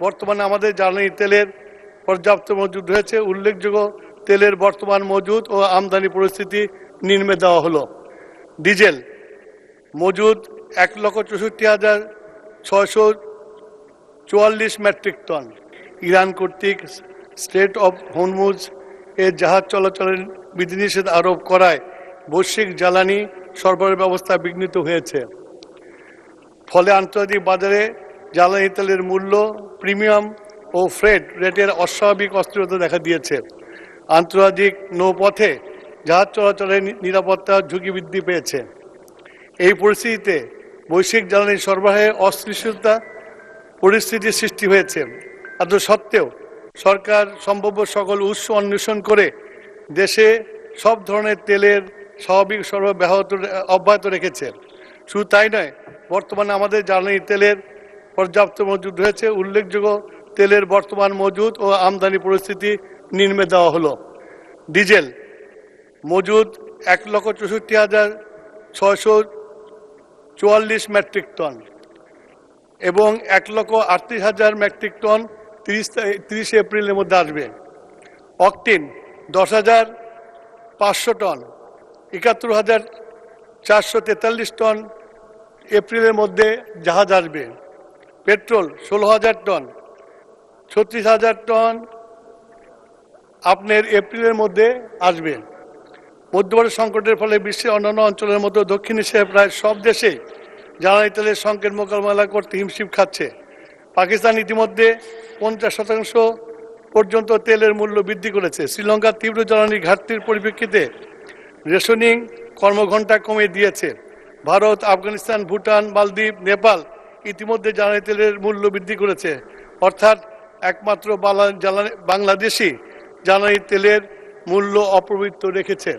বর্তমানে আমাদের জ্বালানি তেলের পর্যাপ্ত মজুদ রয়েছে। উল্লেখযোগ্য তেলের বর্তমান মজুদ ও আমদানি পরিস্থিতি নিম্নে দেওয়া হলো। ডিজেল মজুদ 1,64,644 মেট্রিক টন। ইরান কর্তৃক স্ট্রেট অফ হরমুজ এর জাহাজ চলাচলের বিধিনিষেধ আরোপ করায় বৈশ্বিক জ্বালানি সরবরাহ ব্যবস্থা বিঘ্নিত হয়েছে। ফলে আন্তর্জাতিক বাজারে জ্বালানি তেলের মূল্য, প্রিমিয়াম ও ফ্রেট রেটের অস্বাভাবিক অস্থিরতা দেখা দিয়েছে। আন্তর্জাতিক নৌপথে জাহাজ চলাচলের নিরাপত্তার ঝুঁকি বৃদ্ধি পেয়েছে। এই পরিস্থিতিতে বৈশ্বিক জ্বালানি সরবরাহে অস্থিতিশীলতা পরিস্থিতির সৃষ্টি হয়েছে। এত সত্ত্বেও সরকার সম্ভাব্য সকল উৎস অন্বেষণ করে দেশে সব ধরনের তেলের স্বাভাবিক সরবরাহ অব্যাহত রেখেছে। শুধু তাই নয়, বর্তমানে আমাদের জ্বালানি তেলের পর্যাপ্ত মজুদ রয়েছে। উল্লেখযোগ্য তেলের বর্তমান মজুদ ও আমদানি পরিস্থিতি নিম্নে দেওয়া হলো। ডিজেল মজুদ 1,64,644 মেট্রিক টন এবং 1,38,000 মেট্রিক টন 30 এপ্রিলের মধ্যে আসবে। অকটেন 10,500 টন, 71,443 টন এপ্রিলের মধ্যে জাহাজ আসবে। পেট্রোল 16,000 টন, 36,000 টন আপনার এপ্রিলের মধ্যে আসবে। মধ্যবর্তী সংকটের ফলে বিশ্বের অন্যান্য অঞ্চলের মতো দক্ষিণ এশিয়ার প্রায় সব দেশেই জ্বালানি তেলের সংকট মোকাবেলা করতে হিমশিম খাচ্ছে। পাকিস্তান ইতিমধ্যে 50% পর্যন্ত তেলের মূল্য বৃদ্ধি করেছে। শ্রীলঙ্কার তীব্র জ্বালানি ঘাটতির পরিপ্রেক্ষিতে রেশনিং কর্মঘণ্টা কমিয়ে দিয়েছে। ভারত, আফগানিস্তান, ভুটান, মালদ্বীপ, নেপাল ইতিমধ্যে জ্বালানি তেলের মূল্য বৃদ্ধি করেছে। অর্থাৎ একমাত্র বাংলাদেশই জ্বালানি তেলের মূল্য অপ্রবৃত্ত রেখেছে।